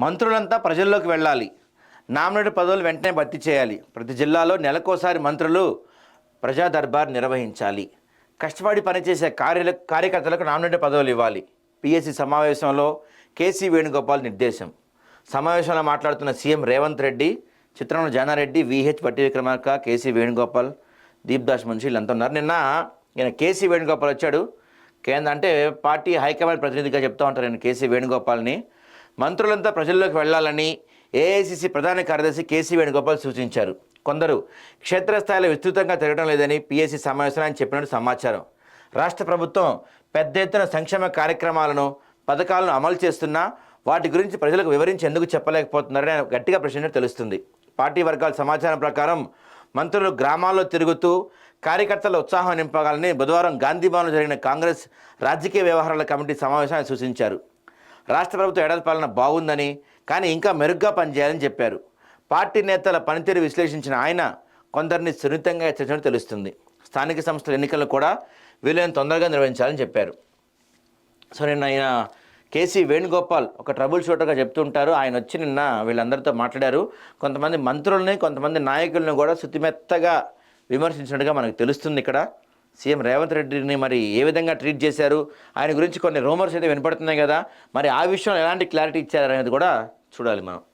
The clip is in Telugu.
మంత్రులంతా ప్రజల్లోకి వెళ్ళాలి. నామినేటెడ్ పదవులు వెంటనే భర్తీ చేయాలి. ప్రతి జిల్లాలో నెలకోసారి మంత్రులు ప్రజా దర్బార్ నిర్వహించాలి. కష్టపడి పనిచేసే కార్యకర్తలకు నామినేటెడ్ పదవులు ఇవ్వాలి. పిఎస్సి సమావేశంలో కేసీ వేణుగోపాల్ నిర్దేశం. సమావేశంలో మాట్లాడుతున్న సీఎం రేవంత్ రెడ్డి, చిత్రంలో జానారెడ్డి, విహెచ్ పట్టి విక్రమార్క, కేసీ వేణుగోపాల్, దీప్దాస్ మున్షి వీళ్ళంతా ఉన్నారు. నిన్న ఈయన కేసీ వేణుగోపాల్ వచ్చాడు. కేంద్ర అంటే పార్టీ హైకమాండ్ ప్రతినిధిగా చెప్తూ ఉంటారు నేను కేసీ వేణుగోపాల్ని. మంత్రులంతా ప్రజల్లోకి వెళ్లాలని ఏఐసిసి ప్రధాన కార్యదర్శి కేసీ వేణుగోపాల్ సూచించారు. కొందరు క్షేత్రస్థాయిలో విస్తృతంగా తిరగడం లేదని పిఎస్సి సమావేశంలో ఆయన చెప్పినట్టు సమాచారం. రాష్ట్ర ప్రభుత్వం పెద్ద ఎత్తున సంక్షేమ కార్యక్రమాలను, పథకాలను అమలు చేస్తున్నా వాటి గురించి ప్రజలకు వివరించి ఎందుకు చెప్పలేకపోతున్నారని ఆయన గట్టిగా ప్రశ్నించినట్టు తెలుస్తుంది. పార్టీ వర్గాల సమాచారం ప్రకారం మంత్రులు గ్రామాల్లో తిరుగుతూ కార్యకర్తల ఉత్సాహం నింపగాలని బుధవారం గాంధీభవన్లో జరిగిన కాంగ్రెస్ రాజకీయ వ్యవహారాల కమిటీ సమావేశాన్ని సూచించారు. రాష్ట్ర ప్రభుత్వ ఏడాది పాలన బాగుందని, కానీ ఇంకా మెరుగ్గా పనిచేయాలని చెప్పారు. పార్టీ నేతల పనితీరు విశ్లేషించిన ఆయన కొందరిని సున్నితంగా హెచ్చరించినట్టు తెలుస్తుంది. స్థానిక సంస్థల ఎన్నికలను కూడా వీలైన తొందరగా నిర్వహించాలని చెప్పారు. సో నిన్న ఆయన కేసీ వేణుగోపాల్ ఒక ట్రబుల్ షూటర్గా చెప్తుంటారు. ఆయన వచ్చి నిన్న వీళ్ళందరితో మాట్లాడారు. కొంతమంది మంత్రుల్ని, కొంతమంది నాయకులను కూడా శుతిమెత్తగా విమర్శించినట్టుగా మనకు తెలుస్తుంది. ఇక్కడ సీఎం రేవంత్ రెడ్డిని మరి ఏ విధంగా ట్రీట్ చేశారు, ఆయన గురించి కొన్ని రూమర్స్ అయితే వినపడుతున్నాయి కదా, మరి ఆ విషయంలో ఎలాంటి క్లారిటీ ఇచ్చారు అనేది కూడా చూడాలి మనం.